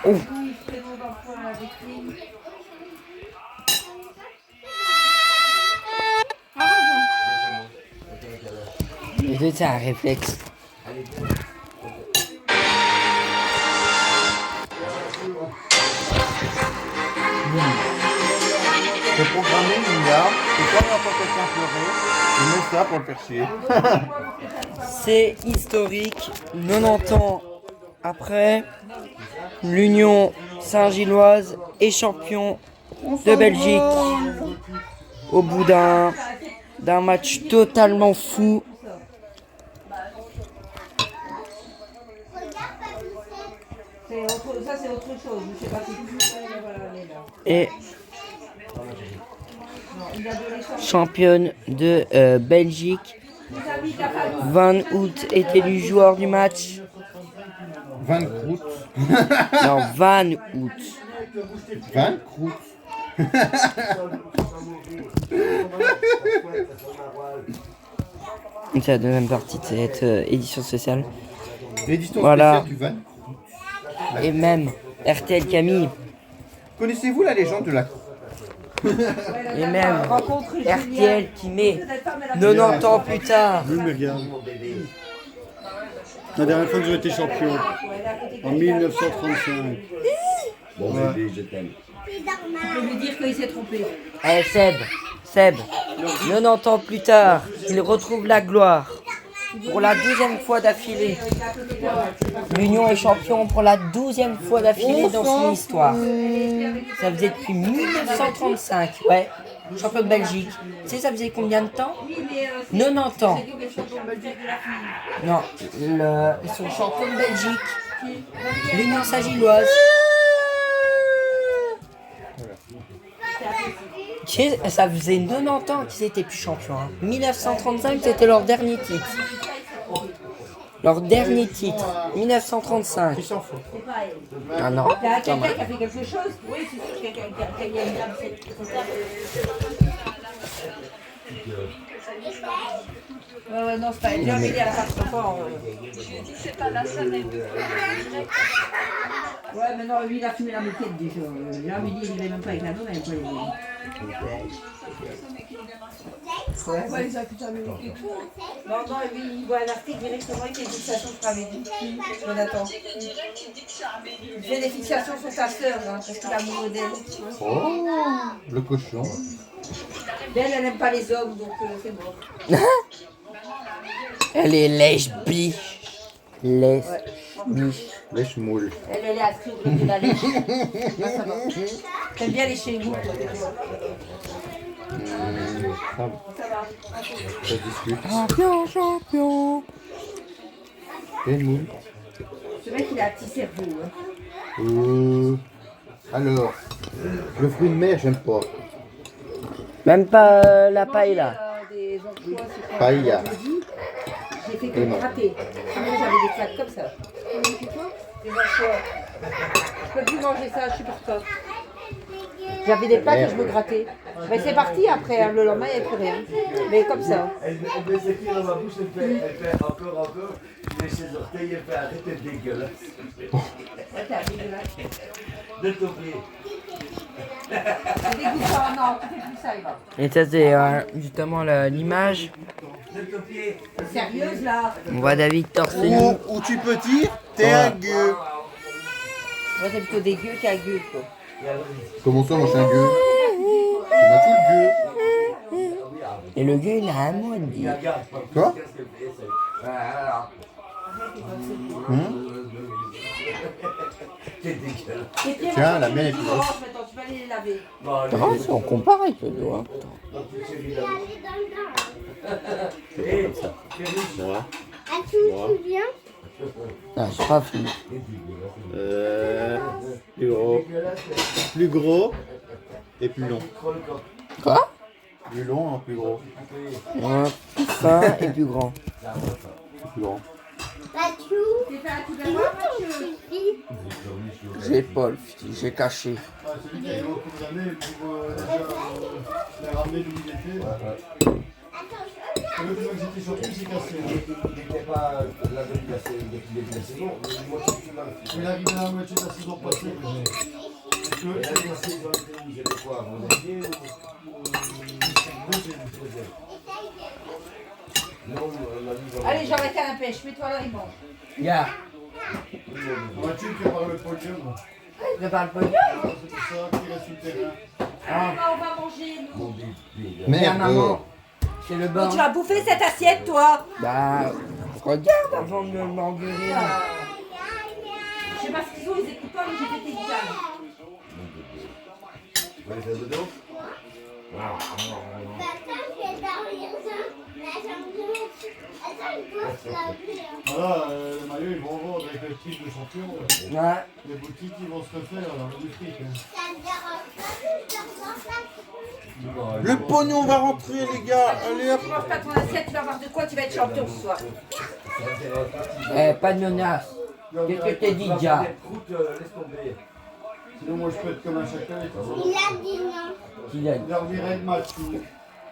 Oh. Les deux, c'est un réflexe. C'est programmé, Nina. Et quand on entend quelqu'un pleurer, il met ça pour le faire chier. C'est historique. 90 ans après, l'Union Saint-Gilloise est champion de Belgique au bout d'un match totalement fou. Ça, c'est autre chose. Je sais pas si Et championne de Belgique. Van Hout est élu joueur du match. Van Crout. Non, Van Hout. Van Crout. C'est la deuxième partie de cette édition spéciale. L'édition Voilà. spéciale du Van. Et même RTL Camille. Connaissez-vous la légende de la Et même RTL qui met 90 ans plus tard. Oui, mais regarde. La dernière fois que j'ai été champion, en 1935. Bon, bébé, je t'aime. tu peux lui dire qu'il s'est trompé. Eh Seb, 90 ans plus tard, il retrouve la gloire. Pour la 12e fois d'affilée. L'Union est champion pour la 12e fois d'affilée dans son histoire. Ça faisait depuis 1935, ouais. Champion de Belgique. Tu sais, ça faisait combien de temps 90 ans. Non, ils sont champions de Belgique. L'Union Saint-Gilloise. Ça faisait 90 ans qu'ils étaient plus champions. 1935, c'était leur dernier titre. Leur dernier titre, 1935. Ah non. Il y a quelqu'un qui a fait quelque chose. Oui, c'est sûr qu'il y a quelqu'un qui a une dame. Non, c'est pas elle. J'ai envie à la face fort. Je lui ai dit, c'est pas la scène. Ouais, mais non, lui, il a fumé la moquette déjà. J'ai envie de dire, il irait même pas avec la nouvelle. Ouais, ils accusent Amérique et tout. Non, lui, il voit un article directement avec les fixations sur Amélie. Jonathan. Il fait des fixations sur sa sœur, hein, parce qu'il a amoureux d'elle. Oh, le cochon. Elle n'aime pas les hommes, donc c'est bon. Elle est lèche-biche. Lèche-biche. Lèche-moule. Elle est inscrite au de la lèche. Ça va. T'aimes bien les chez vous. Ça va. Ça discute. Champion. Et moule. Ce mec, il a un petit cerveau. Hein. Alors, le fruit de mer, j'aime pas. Même pas la paella. Des emplois, c'est pas Paella. j'ai fait que gratter. Sinon, j'avais des claques comme ça. Des emplois. Je peux plus manger ça, je suis pour toi. J'avais des pâtes et je me grattais. Mais c'est parti après, hein. Le lendemain, il n'y avait plus rien. Mais comme ça. Elle met ses pieds dans ma bouche, elle fait encore. Il est chez ses orteils, elle fait arrêter de dégueulasse. Ouais, t'es dégueulasse. De ton pied. C'est dégoûtant, non, tu fais plus ça, Eva. Et ça, c'est justement l'image. De ton pied. T'es sérieuse là? On voit David torse nu. Ou tu peux dire, t'es un gueux. Moi, t'es plutôt dégueu qu'un gueux, quoi. Comment ça, moi, je suis un gueux? C'est ma tout le gueux. Et le gars, il a un mot à dire. Quoi? T'es dégueulasse. Tiens, la mienne est plus grosse. Maintenant, tu vas aller les laver. Attends, si on compare avec le doigt. Moi. Tu me souviens? Ah, c'est pas fini. Plus gros. Plus gros et plus long. Quoi? Plus long, plus gros. Ouais, plus fin et plus grand. Plus grand. Mathieu, J'ai pas le petit, j'ai caché. Le truc que j'étais surpris, c'est cassé. Il n'était pas là depuis le début de la saison, mais moi je suis mal. Il est arrivé à la moitié de la saison passée. Et la saison, vous avez quoi? Vous aviez Non, on a mis dans Allez, j'arrête à la pêche, mets-toi là et mange. Regarde, Mathieu qui prépare le podium. je parle pas. C'est pour ça qu'il reste sur le terrain. On va manger, nous. mon bébé. Merde, maman. C'est le bain. Tu vas bouffer cette assiette, toi. Bah, regarde avant de m'engueuler. Je sais pas ce qu'ils ont, ils écoutent pas, mais j'ai fait tes guitares. Vous allez faire dodo? Papa, je vais dormir ça. La chambre. Attends, il faut se laver. Voilà, les maillots ils vont vendre avec le titre de champion. Ouais. Les boutiques ils vont se refaire dans le fric. Ça te dérange pas de dormir ça? Le pognon va rentrer, les gars. Allez hop. Tu manges pas ton assiette, tu vas voir de quoi tu vas être champion ce soir. Eh, pas de menace. Qu'est-ce que t'as dit, déjà? Laisse tomber. Sinon, moi je peux être comme un chacal et tout. Il a dit non. Qui donne? Il a reviré le match.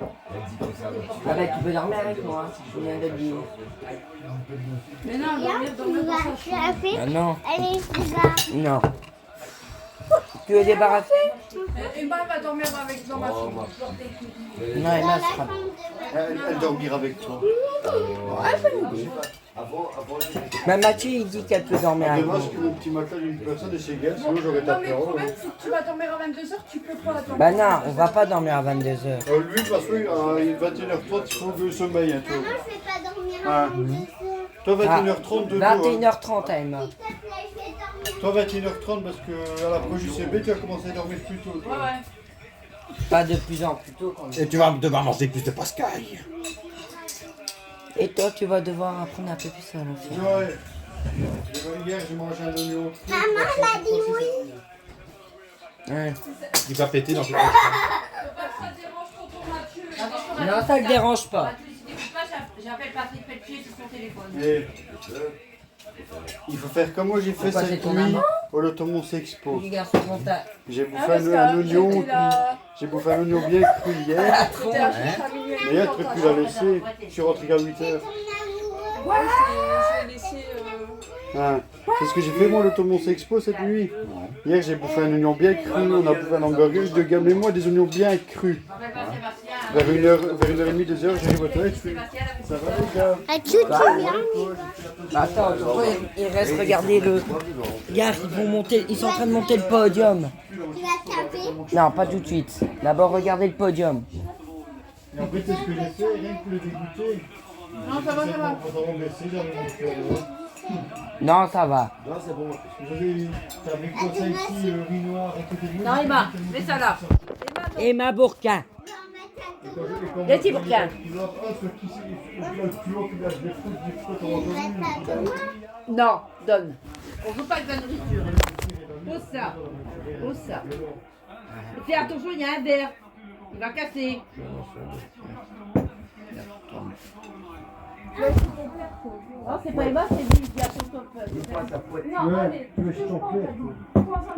Ah bah, tu peux dormir avec moi, je viens de le dire. Mais non, Tu vas frapper. Ah non, Allez, tu vas. non. Tu veux débarrasser? Emma va dormir avec dans ma chambre. Non, Dans Emma la sera. chambre de ma Elle dormira avec toi. Avant, Bah, Mathieu, il dit qu'elle peut dormir avec moi. Dommage que mon petit matelas d'une personne est chez Gaël, sinon j'aurais Non, tapé mais en le haut. problème, c'est que tu vas dormir à 22h, tu peux pas dormir. Bah non, on va pas dormir à 22h. Lui, de toute façon, à 21h30, il faut que je sommeille. Hein, toi. Maman, je vais pas dormir Ah. avant 2 heures. Toi, Ah, 21h30 de dos. 21h30 à Emma. S'il te plaît, je vais dormir. Toi, 21h30 parce que à la prochaine UCB, tu vas commencer à dormir plus tôt. toi. Pas de plus en plus tôt quand même. Et tu vas devoir manger plus de pascaille. Et toi, tu vas devoir apprendre un peu plus à le faire. Ouais. Hier, j'ai mangé un oignon. Maman, elle a dit oui. Ouais. Il va péter dans cette Ça dérange tonton Mathieu. Non, ça le dérange pas. Mathieu, si t'écoutes pas, j'appelle Patrick Pelletier sur son téléphone. Et il faut faire comme moi j'ai fait Pourquoi c'est cette ton nuit amant au Lotomon Expo. Les garçons vont ta... J'ai bouffé un oignon. J'ai bouffé un oignon bien cru hier. Mais hier, tu pu la laisser. Je suis rentré qu'à 8h. Je vais laisser. Ah. C'est ce que j'ai fait moi au Lotomon Expo cette nuit. Hier, j'ai bouffé un oignon bien cru. On a bouffé un hamburger. Je de gamme et moi des oignons bien crus. Vers 1h30, 2h, j'arrive au toilette. Je fais ça va les gars. As-tu tu viens? Attends, pourquoi il reste, regardez le... Regarde, ils sont en train de monter le podium. Tu vas taper. Non, pas tout de suite. D'abord, regardez le podium. Et après, c'est ce que j'ai fait, rien que pour le dégoûter. Non, ça va, ça va. Pendant baisser, j'avais mon cœur. Non, ça va. non, c'est bon. T'avais quoi ça ici, riz noir à côté de moi? Non, Emma, mets ça là. Emma Bourquin. Les petits bouquins. Non, donne. On veut pas de la nourriture. Pose ça. Pose ça. Fais attention, il y a un verre. Il va casser. Non, c'est pas Emma, c'est lui qui a son top. Non, allez.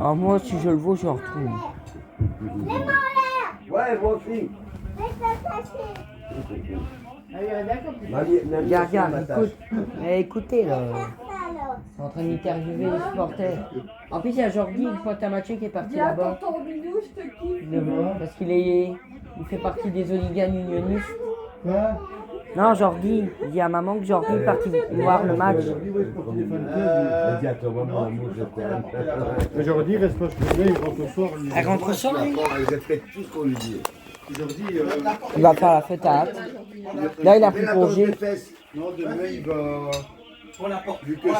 Ah, moi, si je le vois, je le retrouve. Ouais, moi aussi. Regarde, écoute. Eh, écoutez, là. Ils sont en train d'interviewer les supporters. En plus, il y a Jordi, le pote à Mathieu, qui est parti là-bas. Tonton Minou, je te kiffe. Parce il fait partie des hooligans unionistes. Non, Jordi, il dit à maman que Jordi est parti voir le match. Dis à toi, maman, l'amour, je t'aime. Aujourd'hui, il reste pas ce que il rentre ce soir. lui. Elle rentre ce soir, lui. Vous faites tout ce qu'on lui dit. Aujourd'hui, Il va faire la fête à hâte. Là, il a pris congé. non, demain, il va. Vu que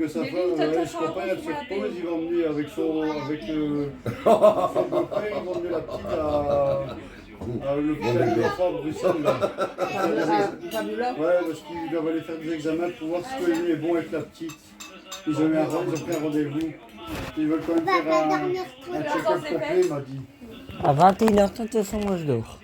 sa femme, je crois pas, elle se repose, il va emmener avec son beau-père, il va emmener la petite à l'hôpital d'enfants à Bruxelles. Là. Ouais, parce qu'ils doivent aller faire des examens pour voir si le est bon avec la petite. Ils ont pris un rendez-vous. Ils veulent quand même faire un check-up complet, il m'a dit. À 21h30, de toute façon, moi je dors.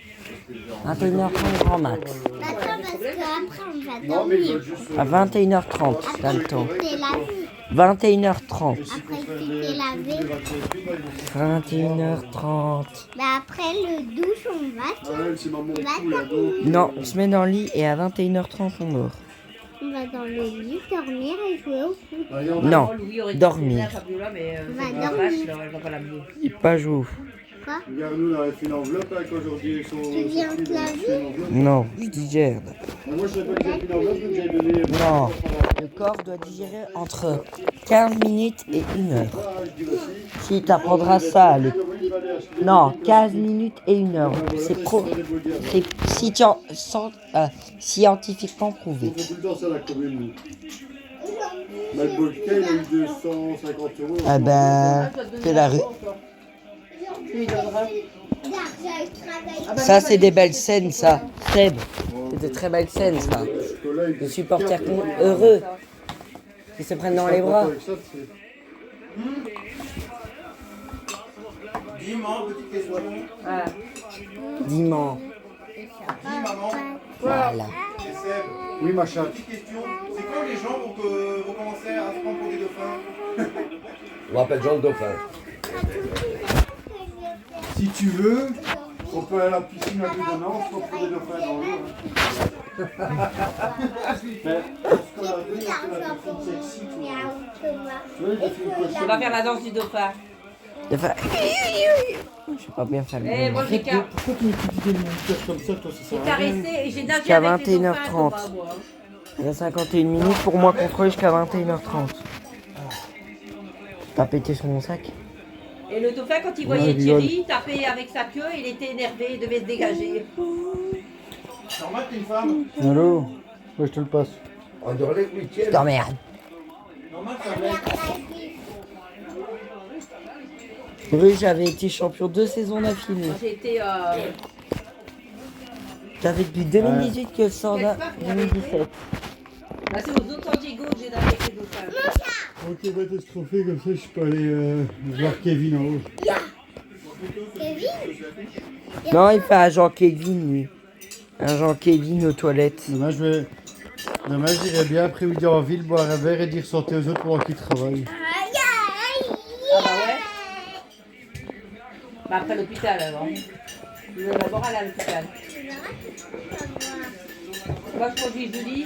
21h30, grand max. Attends, parce qu'après, on va Non, mais ils dormir. veulent juste. À 21h30, t'as le temps. C'est la vie. 21h30. Et si Après, on fait il les fait laver. trucs de la télé, bah, ils vont se 21h30. Bah après le douche, on va, Ah ouais, c'est maman Va cool, ado. Non, on se met dans le lit et à 21h30 on dort. on va dans le lit, dormir et jouer au foot. Regarde, Non, Louis aurait dit dormir. à Fabiola, mais On va c'est une dormir. vache, là, elle va pas l'amener. Il pas jouer au foot. Quoi? regarde, nous, on avait fait une enveloppe hein, quand aujourd'hui. Tu viens te laver? Non, je digère. Moi, je savais pas que j'avais fait une enveloppe, donc j'avais donné. Non, le corps doit digérer entre 15 minutes et 1 heure. Ah, je dis aussi. Si tu apprendras ça, non, 15 minutes et 1 heure. C'est scientifiquement prouvé. On fait tout le temps ça, la commune. nous. Mais le Bolka, il a eu 250 €. Ah ben, c'est la rue. Tu lui donneras. Ça, c'est des belles scènes, ça. Seb, c'est de très belles scènes, ça. Chocolat, il Les supporters heureux. Ils se prennent dans les bras. avec ça, c'est- Dis-moi, petite question. Ah. Dimanche. Dis, maman. Voilà. C'est Seb. Oui, ma chatte. Petite question. C'est quand les gens vont commencer à se prendre pour des dauphins? On m'appelle Jean le Dauphin. Si tu veux, on peut aller à la piscine à Budana, on se prend des dauphins dans l'eau. hein. Mais, parce qu'on a vu, on fait la piscine sexy, tu vois. Tu vois, il a fait une On cochonne. va faire la danse du dauphin. De fa- Je sais pas bien faire Eh, le moi j'ai car- Pourquoi tu m'étudies des moniteurs comme ça, toi, ça sert j'ai à rien. caressé et j'ai nagé Jusqu'à avec les dauphins 21h30. à moi. Il y a 51 minutes pour moi contrôler jusqu'à 21h30. T'as pété sur mon sac? Et le dauphin, quand il Ouais, voyait il rigole. Thierry taper avec sa queue, il était énervé, il devait se dégager. Normal, t'es une femme. Allô? Ouais, je te le passe. Anderlecht Je 8e. t'emmerde. Normal, c'est un mec. Oui, j'avais été champion 2 saisons d'affilée. Moi, j'ai été. J'avais depuis 2018 que ça en a 2017. Bah, c'est aux autres San Diego que j'ai nagé avec les dauphins. Ok, va te stropher comme ça, je peux aller voir Kevin en haut. Non, il fait un Jean-Kevin, lui. Un Jean-Kevin aux toilettes. Demain, j'irai bien après-midi en ville boire un verre et dire santé aux autres pendant qu'ils travaillent. Ah bah ouais. Bah après l'hôpital alors. Je vais d'abord aller à l'hôpital. Moi je conduis Julie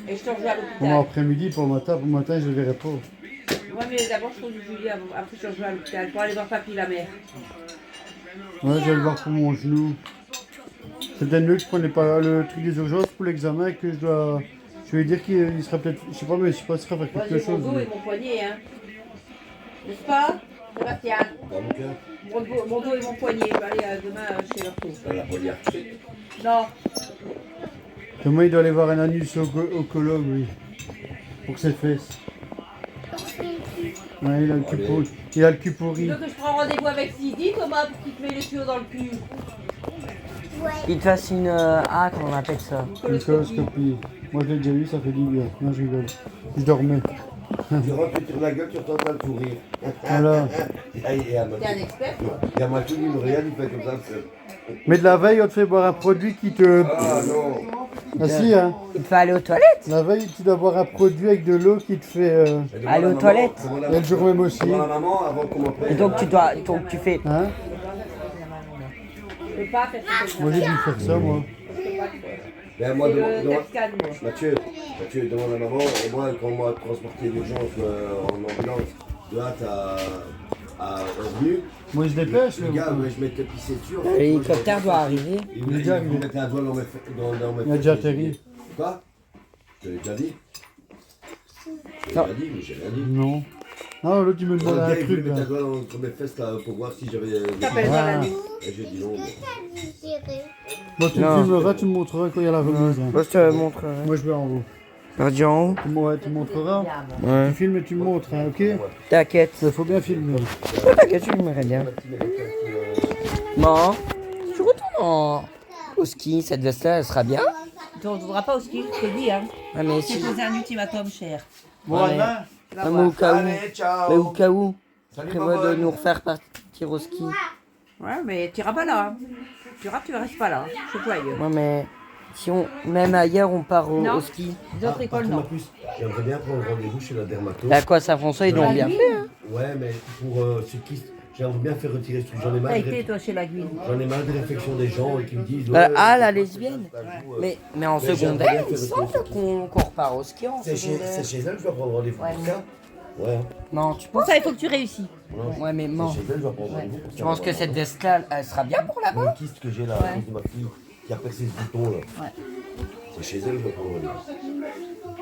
et je te rejoins à Pour l'hôpital. après-midi, pour le matin, je ne verrai pas. Ouais mais d'abord je conduis Julie, après je te rejoins à l'hôpital pour aller voir papy la mère. Ouais, je vais le voir pour mon genou. C'est peut-être mieux que je prenais pas le truc des urgences pour l'examen que je dois. Je vais lui dire qu'il sera peut-être. Je sais pas, mais je sais pas s'il sera faire Moi quelque j'ai mon chose. dos et mon poignet hein. N'est-ce pas Sébastien? Dans mon cœur. Mon dos et mon poignet, je vais aller demain chez l'ortho. Dans la polyarthrite. Non, Demain, il doit aller voir un anus au colloque, oui. Pour ses fesses. Ouais, il a le cul pourri. Il a le cul tu pourri. veux que je prends rendez-vous avec Sidi Thomas pour qu'il te mette les tuyaux dans le cul? Il te fasse une. Comment on appelle ça? Une coloscopie. Moi, je l'ai déjà eu, ça fait du bien. Non, je rigole. Je dormais. Tu rentres, tu tires la gueule, tu entends le sourire. Voilà. Il y a T'es un expert quoi. il y a Mathieu qui me regarde, il fait comme ça. Mais de la veille, on te fait boire un produit qui te. Ah non. Ah si, hein. Il te fait aller aux toilettes? La veille, tu dois boire un produit avec de l'eau qui te fait. Aller aux toilettes. Et le jour même aussi. Demande à maman avant qu'on m'appelle. Et donc tu fais. Hein? Je peux pas faire ça. Moi, j'ai dû faire ça, moi. Ben, moi, C'est le demande- Texcan moi. Mathieu, demande à maman, et moi, quand on m'a transporté d'urgence en ambulance de hâte à revenu, Moi, je dépêche, le mais. gars, je m'étais pissé dessus. L'hélicoptère doit arriver. Il Il est me déjà arrivé. mettait un doigt dans mes Il a déjà atterri. Quoi? Je l'ai déjà dit. Je l'ai Non. déjà dit, mais j'ai rien dit. Non. Ah, l'autre, il me demande un Il voulait truc, mettre un là. doigt entre mes fesses là, pour voir si j'avais. T'appelles dans la Ah. nuit. Et j'ai dit non. bon. Bon, tu me Non. filmeras, tu me montreras quand il y a la remise. hein. Moi, je te montrerai. Moi, je vais en haut. Perdu en haut? Tu me montreras. Ouais. Tu filmes et tu me montres, hein, ok? T'inquiète. Il faut bien filmer. T'inquiète, tu m'aimerais bien. Bon. Tu retournes au ski, cette veste-là, elle sera bien. Tu ne retourneras pas au ski, je te dis hein. Ah, mais si. C'est posé un ultimatum cher. Bon, Ouais. Anna, Ah, mais au cas où. Allez, ciao. Mais au cas où. Salut, Prévois de Bobonne. nous refaire partir au ski. Ouais mais tu iras pas là. Tu restes pas là. Je te voyais. Ouais, mais Si on, même ailleurs, on part au ski. Les autres écoles, Par non. contre, en plus, j'aimerais bien prendre rendez-vous chez la dermato. Là, quoi, Saint-François, ils l'ont bien fait. Hein. Ouais, mais pour ce kyste, j'aimerais bien faire retirer ce truc. J'en ai T'as marre été, toi, chez la Guine. J'en ai marre des réflexions des gens qui me disent. La lesbienne. Mais en Mais secondaire, j'aimerais il bien semble faire qu'on repart au ski en c'est chez secondaire. elle que je dois prendre rendez-vous pour ça. Ouais. Non, tu Pour penses ça, il faut que tu réussis. Ouais, mais non. C'est chez elle que je dois prendre rendez-vous pour ça. Tu penses que cette veste-là, elle sera bien pour Mon là-bas? kyste que j'ai là, à cause de ma fille, qui a percé ce bouton là. Ouais. C'est chez elle que je dois prendre rendez-vous.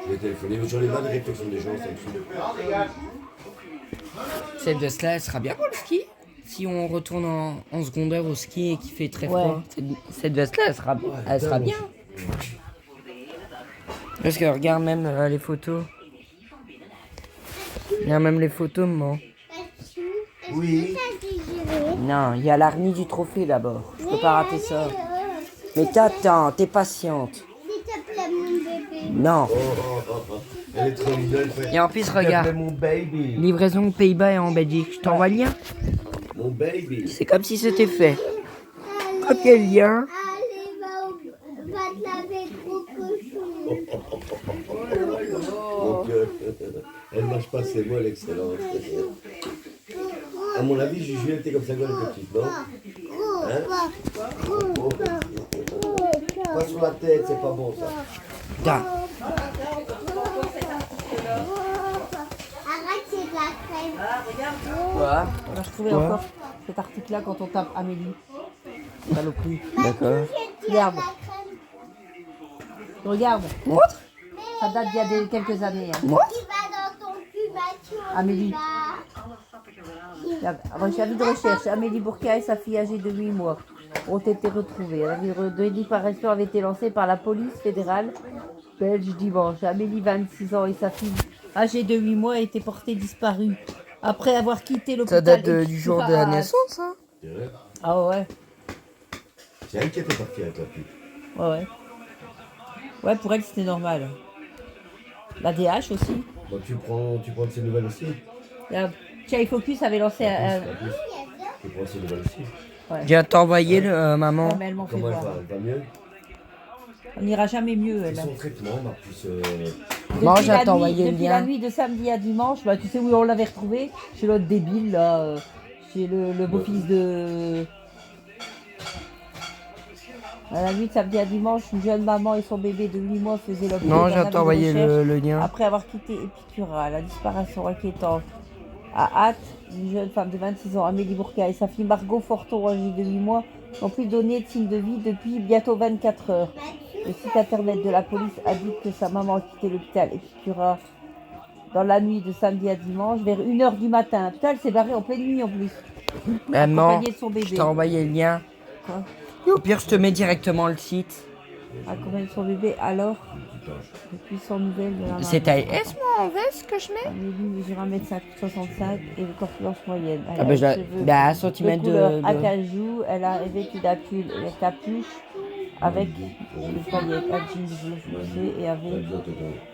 Je vais téléphoner, mais j'en ai marre des réflexions des gens, ça me saoule. Cette veste-là, elle sera bien pour le ski? Si on retourne en secondaire au ski et qu'il fait très froid, cette veste-là, elle sera bien. Parce que regarde même les photos. Il y a même les photos, maman. Oui. Non, il y a l'arnie du trophée d'abord. Je peux pas rater ça. Mais t'attends, t'es patiente. S'il te plaît, mon bébé. Non. Elle est trop mignonne. Et en plus, regarde. Mon baby. Livraison aux Pays-Bas et en Belgique. Je t'envoie le lien. Mon baby. C'est comme si c'était fait. Oh, quel lien. Allez, va te laver, gros cochon. Donc, elle mange pas ses mots, elle est excellente. À mon avis, Juju était comme ça quand elle était petite, non? Pas sur la tête, c'est pas bon ça. Da. Arrête, c'est de la crème. Quoi? On a retrouvé encore cet article-là quand on tape Amélie. Saloperie. D'accord. Regarde. Regarde. Montre. Ça date d'il y a quelques années. Hein. Montre. Il va dans ton cul, Mathieu. Amélie. Va. Regarde. Avis de recherche. Amélie Bourca et sa fille âgée de 8 mois ont été retrouvées. L'avis de disparition avait été lancé par la police fédérale belge dimanche. Amélie, 26 ans, et sa fille âgée de 8 mois a été portée disparue après avoir quitté Ça l'hôpital. date du jour de la naissance, hein? Ah ouais. C'est elle qui était partie avec la pute. Ouais. Ouais, pour elle, c'était normal. La DH aussi. Bon, tu prends de ces nouvelles aussi. Chai Focus avait lancé un. Tu prends de ces nouvelles aussi. Je viens de t'envoyer maman. Ouais, mais elle m'en fait Comment elle voir. va? Elle va mieux? On n'ira jamais mieux, C'est elle. son traitement, ma puce. Moi, Depuis j'ai la t'envoyé nuit- le Depuis lien. la nuit de samedi à dimanche, bah, tu sais où on l'avait retrouvé? Chez l'autre débile, là. Chez le beau-fils de. À la nuit de samedi à dimanche, une jeune maman et son bébé de 8 mois faisaient l'objet Non, d'un j'ai avis de t'envoyé recherche le lien. après avoir quitté Épicura. La disparition inquiétante à hâte d'une jeune femme de 26 ans, Amélie Bourca, et sa fille Margot Forton, âgée de 8 mois, n'ont plus donné de signe de vie depuis bientôt 24 heures. Le site internet de la police indique que sa maman a quitté l'hôpital Épicura dans la nuit de samedi à dimanche vers 1h du matin. Putain, elle s'est barrée en pleine nuit en plus. Maman, Accompagnée de son bébé. je t'ai envoyé le lien. Quoi? Et au pire, je te mets directement le site. Accompagnée de son bébé alors, depuis son nouvelle de la maman. C'est taille S, moi, en veste que je mets? Amélie mesure 1m65 et de corpulence moyenne. Elle Ah, a bah, les cheveux bah, un centimètre de couleur de- acajou. Elle a revêtu la pull et la capuche avec des paillettes, un jean bleu foncé et avec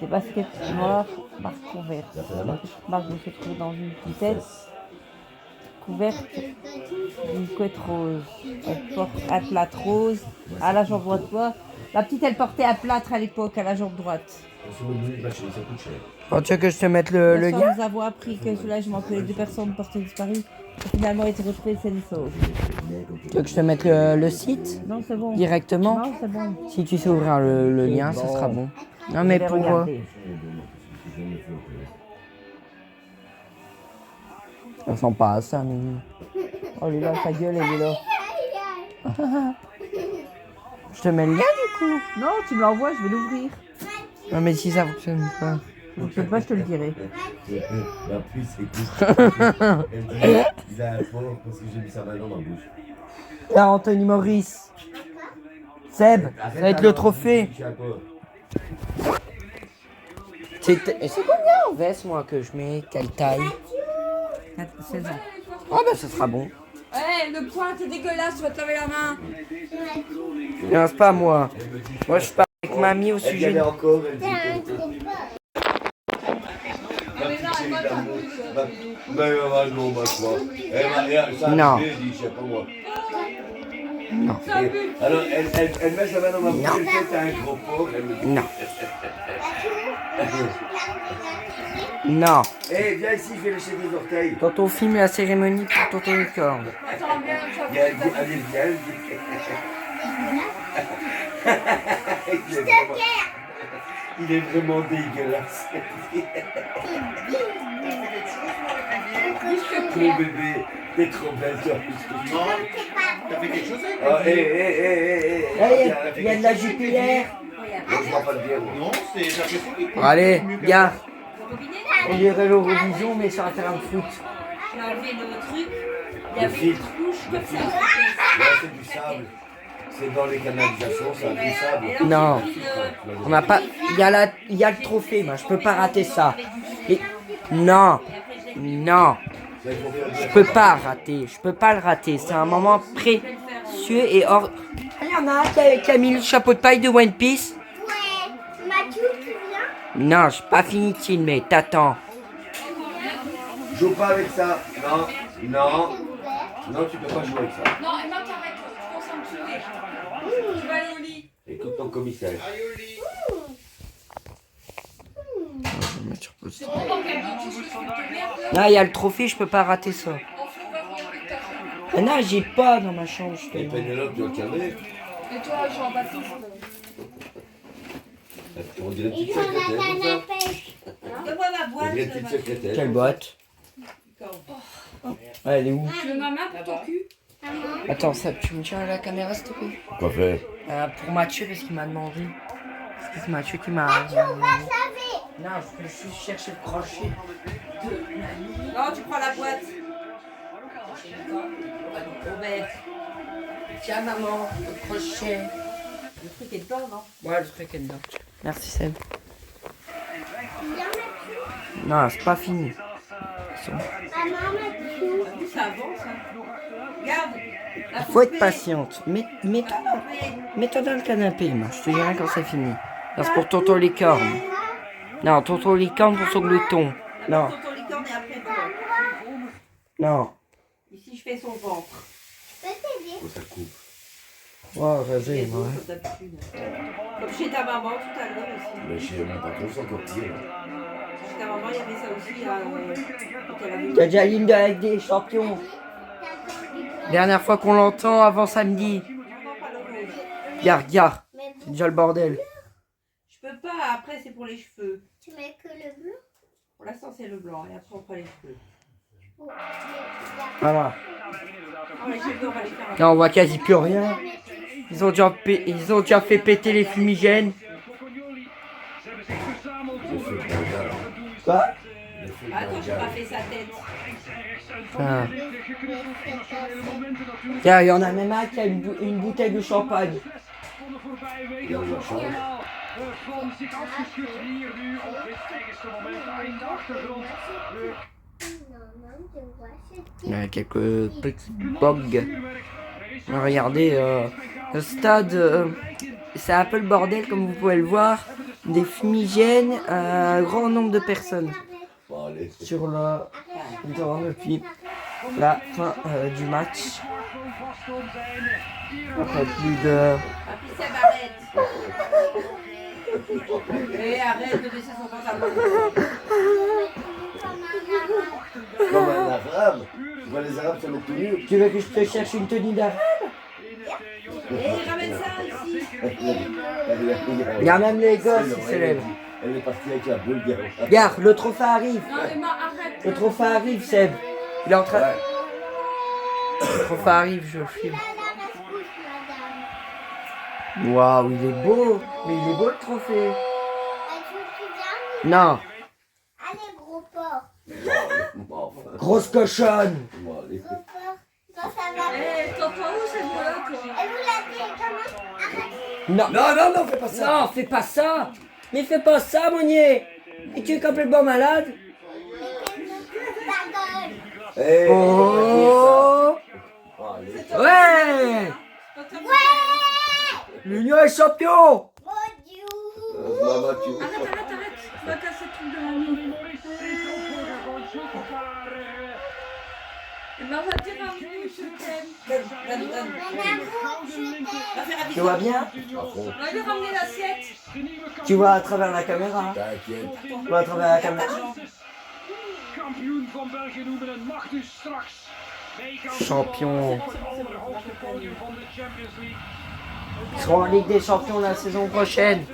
des baskets noires marque couverte. La petite marque se trouve dans une petite couverte d'une couette rose. Elle porte un plâtre rose à la jambe droite. La petite, elle portait un plâtre à l'époque à la jambe droite. C'est mon minute, ça coûte cher. Oh, tu veux que je te mette le Hier soir, lien? nous avons appris que soulagement que les deux personnes portées disparues ont finalement été retrouvées saines et sauves. Tu veux que je te mette le site Non, c'est bon. directement? Non, c'est bon. Si tu sais ouvrir le lien, ce sera bon. Non, mais Je vais pour... regarder. ça sent pas ça, mais... Oh, elle est là, sa gueule, elle est là. Je te mets le lien, du coup? Non, tu me l'envoies, je vais l'ouvrir. Non, mais si ça fonctionne pas... Je sais pas, je te le dirai. La puce, écoute. Elle dit, il a un fort parce que j'ai mis sa main dans ma bouche. Là, Anthony Maurice. Seb, ça va être le trophée. C'est combien en veste, moi, que je mets? Quelle taille? 16 ans. Ah, bah, ça sera bon. Ouais, le poing, t'es dégueulasse, tu vas te laver la main. Non, c'est pas moi. Moi, je parle avec mamie au Elle sujet... galère encore, elle dit C'est un que... trop pas. Mais non, elle va pas plus. Mais non, moi, je crois. Elle m'a Non. dit, je sais pas moi. Non. Alors, elle met sa main dans ma bouche, elle fait t'as un gros porc, elle me dit. Non. Non. Eh, viens ici, je vais lécher tes orteils. Tonton filme la cérémonie pour tonton licorne. Allez, viens. Il est vraiment dégueulasse. Mon bébé, t'es trop belle, toi. T'as fait quelque chose avec Ah, Il y a de la jupilaire. je vois pas de bien. Non, c'est j'ai l'impression qu'il Allez, gars. On dirait l'Eurovision, mais sur un terrain de foot. J'ai enlevé le truc. Il y Le avait filtre. une couche comme ça. Là, c'est du sable. C'est dans les canalisations, c'est du sable. Non. On n'a pas. Il y a le trophée, moi. Je peux pas rater ça. Et... Non. Non. Je peux pas rater. Je peux pas le rater. C'est un moment précieux et hors. Il y en a un qui a mis le chapeau de paille de One Piece. Ouais, Mathieu, tu viens? Non, j'ai pas fini de filmer. T'attends. Joue pas avec ça. Non, tu peux pas jouer avec ça. Non, Emma, t'arrêtes. Concentre-toi. Tu vas aller au lit. Écoute ton commissaire. C'est pour qu'elle dit tout ce que tu peux faire. Là, il y a le trophée, je peux pas rater ça. On se va voir avec ta chambre. Ah non, j'ai pas dans ma chambre. je Et te- Pénélope, tu vas le calmer. Et toi, Jean-Baptiste? On dirait une Et petite on a la secrétaire. canne comme ça. à pêche. Donne-moi ma On boîte. dirait une petite secrétaire. Quelle boîte? Ouais, elle est où? Tu veux ma main pour ton cul? Attends, ça, tu me tiens à la caméra s'il te plaît? Quoi faire? Pour Mathieu, parce qu'il m'a demandé. Parce que c'est Mathieu qui m'a. Non, je peux juste chercher le crochet. Non, tu prends la boîte. Robert. Tiens, maman, le crochet. Le truc est dedans, non? Ouais, le truc est dedans. Merci, Seb. Viens, Mathieu. Non, c'est pas fini. Maman, Mathieu. T'as vu, ça avance, hein. Regarde. La Faut être poupée. patiente. Mets-toi dans le canapé, moi. Je te dirai quand c'est fini. Non, c'est pour tonton licorne. Non, tonton licorne pour son glouton. Non, Tonton licorne et après toi. non. Ici, je fais son ventre. Je peux t'aider? Oh, ça coupe. Oh, vas-y, Les ouais. autres, comme d'habitude. Comme chez ta maman tout à l'heure aussi. Mais chez mon patron, c'est encore pire. Chez ta maman, il y avait ça aussi. Quand elle avait Il y a déjà Linda avec des champions. Dernière fois qu'on l'entend avant samedi. Non, pas le rouge. Regarde. Mais C'est déjà le bordel. Je peux pas, après c'est pour les cheveux. tu mets que le bleu? Pour l'instant c'est le blanc et après on prend les cheveux. Oh, Voilà. Oh, les cheveux on va les faire. Là, on voit quasi plus rien. Ils ont déjà fait péter les fumigènes. Le feu de Bengale. Quoi? Le feu de Attends, j'ai pas Bengale. fait sa tête. Ah. Tiens, il y en a même un qui a une bouteille de champagne. Et on la change. Il y a quelques petits bugs. Regardez, le stade, c'est un peu le bordel comme vous pouvez le voir. Des fumigènes, un grand nombre de personnes Bon, allez. sur le depuis la fin du match. Après plus de... Papy Seb, arrête. Et arrête de baisser son pantalon. Comme un arabe. Tu vois les arabes se mettent tout nus. Tu veux que je te cherche une tenue d'arabe? Et ramène ça ici. Il y a même les gosses qui célèbrent. Elle est partie avec la Bulgarie. Regarde, le trophée arrive. Non, Emma, arrête. Le trophée arrive, Seb. Il est en train... Ouais. Le trophée arrive, je filme. Waouh, il est beau. Mais il est beau le trophée. Non, Allez, gros porc. Bon, enfin. grosse cochonne. Bon, allez. Gros porc. Quand ça va. Eh, t'entends où cette voix-là, toi? Et vous l'avez comment? Arrête. Non, Non, fais pas ça. non, fais pas ça. Mais fais pas ça, Monnier. Et tu es complètement malade. Ta gueule. Eh, Oh. Bon, allez. Ouais. L'Union est champion. Mon Dieu. Maman, tu... Arrête. Tu vas casser le truc de la nuit. Maman va te dire un bisou, je t'aime. Va faire un Tu bisou. vois bien? À fond. On va lui ramener l'assiette. Tu vois à travers la caméra. T'inquiète. Tu vois à travers la caméra. Kampioen van België noemen en mag dus straks Champion. voor het allerhoogste podium van de Champions League. Ils seront en Ligue des Champions la saison prochaine.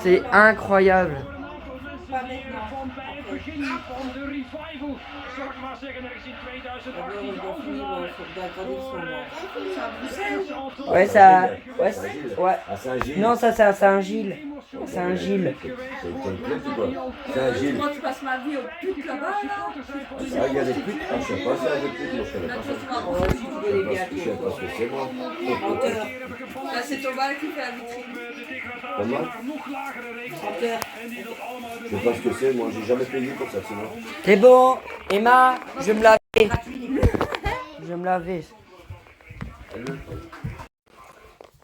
C'est incroyable. Van bij het begin van de revival, zal ik maar zeggen, ergens in 2018 overgenomen. Ouais, ça. Ouais, ouais. À Saint-Gilles. Non, ça c'est à Saint-Gilles. Saint-Gilles. C'est quel club ou quoi? Saint-Gilles. Moi, tu passes ma vie au pute là-bas, là. Ah, il y a des putes? Ah, je sais pas, c'est un des putes, moi je connais pas ça. Je sais pas ce que c'est, moi. Là, c'est Thomas qui fait la vitrine. Comment? Je sais pas ce que c'est, moi j'ai jamais payé pour ça, sinon. C'est bon, Emma, je vais me laver. Je vais me laver.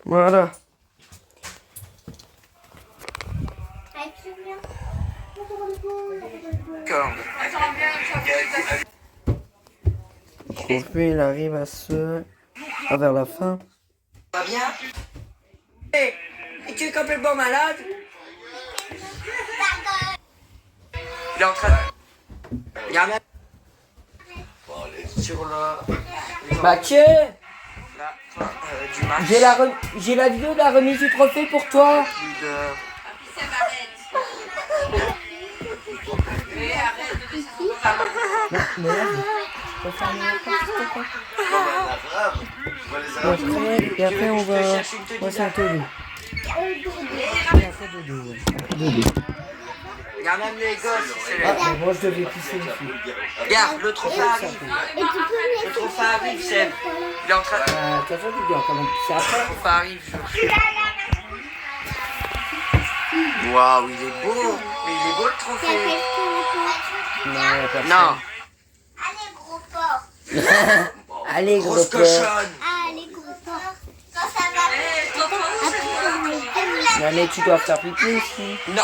Voilà. Trophée, il arrive vers la fin. Va bien? Et tu es complètement malade? Il est en train de... Il y a même... Sur le... Mathieu! J'ai la vidéo de la remise du trophée pour toi. Et après on va s'atteler. Il y a même les gosses, c'est là. Moi je devais pisser ici. Regarde, le trophée arrive. Le trophée arrive, Seb. Il est en train de... T'as fait du bien quand même. C'est après le trophée arrive. Waouh, il est beau. Mais il est beau le trophée. Non. Allez, gros porc. Allez, gros Grosse porc. cochonne. Allez, gros porc. Quand ça va. Non mais tu dois faire pipi ici. Non,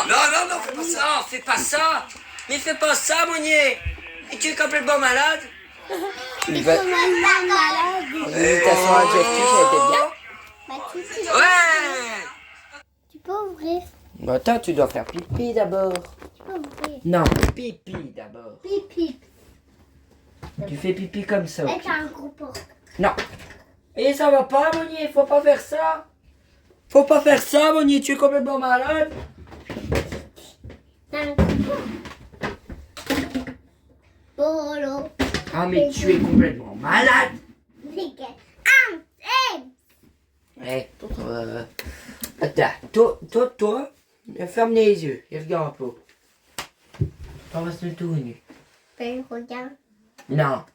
fais pas ça, fais pas ça. Mais fais pas ça, Monnier. Et tu es complètement malade. Il va... L'imitation adjective, elle était bien. Ouais. Tu peux ouvrir. Bah attends, tu dois faire pipi d'abord. Tu peux ouvrir. Non, pipi d'abord. Pipi. Tu fais pipi comme ça. Et t'as un gros porc. Non. Et ça va pas, Monnier, faut pas faire ça. Faut pas faire ça, Monnier, tu es complètement malade. T'as un gros porc. Bolo. Ah mais tu es complètement malade. Ouais. Attends, toi, ferme les yeux et regarde un peu. On va se le tourner. Ben, regarde. Non.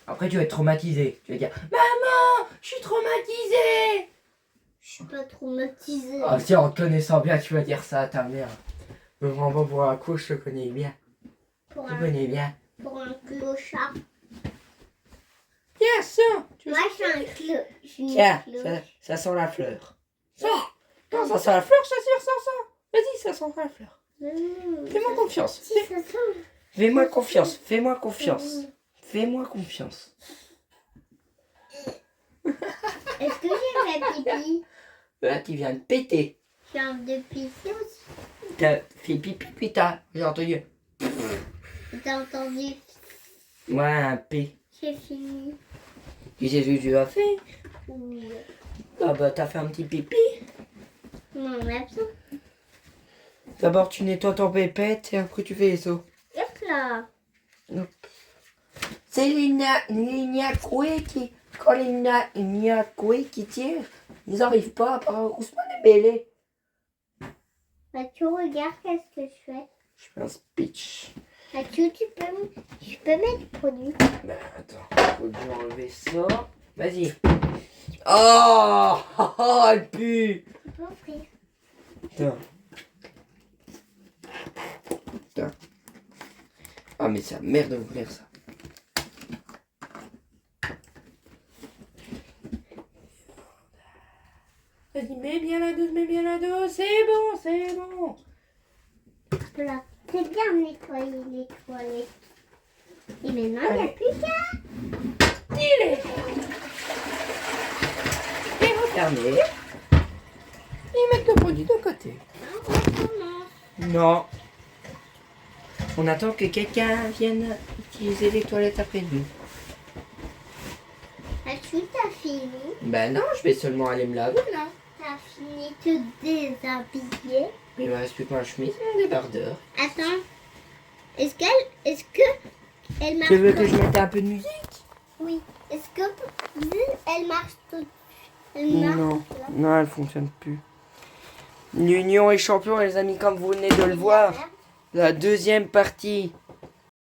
Après tu vas être traumatisé. Tu vas dire, maman, je suis traumatisé. Je suis pas traumatisée. Ah si, en te connaissant bien, tu vas dire ça à ta mère. Mais vraiment pour un coup, je te connais bien. Pour Je te un, connais bien. pour un clochard. Tiens, ça. Moi, je suis un clochard. Tiens, ça sent la fleur. Ça. Non, ça sent la fleur, je t'assure, ça. Vas-y, ça sent la fleur. Fais-moi confiance. Si, ça sent. Fais-moi confiance. Fais-moi confiance. Fais-moi confiance. Est-ce que j'ai fait pipi? Là, tu viens de péter. J'ai envie de pisser aussi. T'as fait pipi, puis j'ai entendu. T'as entendu? Ouais, un P. J'ai fini. Tu sais ce que tu as fait? Oui. Ah bah, t'as fait un petit pipi. Non, mais ça. D'abord, tu nettoies ton pépette et après, tu fais les os. Hop là. C'est les Niakoué qui... Quand les Niakoué qui tirent, ils n'arrivent pas à part Ousmane Dembélé. Mathieu, regarde qu'est-ce que je fais. Je fais un speech. Mathieu, je peux mettre le produit. Ben attends, faut que j'enlever ça. Vas-y. Oh, elle pue. Tu peux ouvrir. Putain. Ah mais c'est la merde d'ouvrir ça. Vas-y, mets bien la dose, c'est bon. Là. C'est bien nettoyer les toilettes. Et maintenant, il n'y a plus qu'à. finis-les. Et refermer. Et mettre le produit de côté. Non. On attend que quelqu'un vienne utiliser les toilettes après nous. As-tu t'as fini? Ben non, je vais seulement aller me laver. Non, t'as fini de te déshabiller. Il me reste plus que ma chemise et mon débardeur. Attends, est-ce que elle marche? Tu veux que je mette un peu de musique? Oui. Est-ce que elle marche toute? Elle marche Non, là? non, elle fonctionne plus. L'Union est champion, les amis, comme vous venez de le voir. La deuxième partie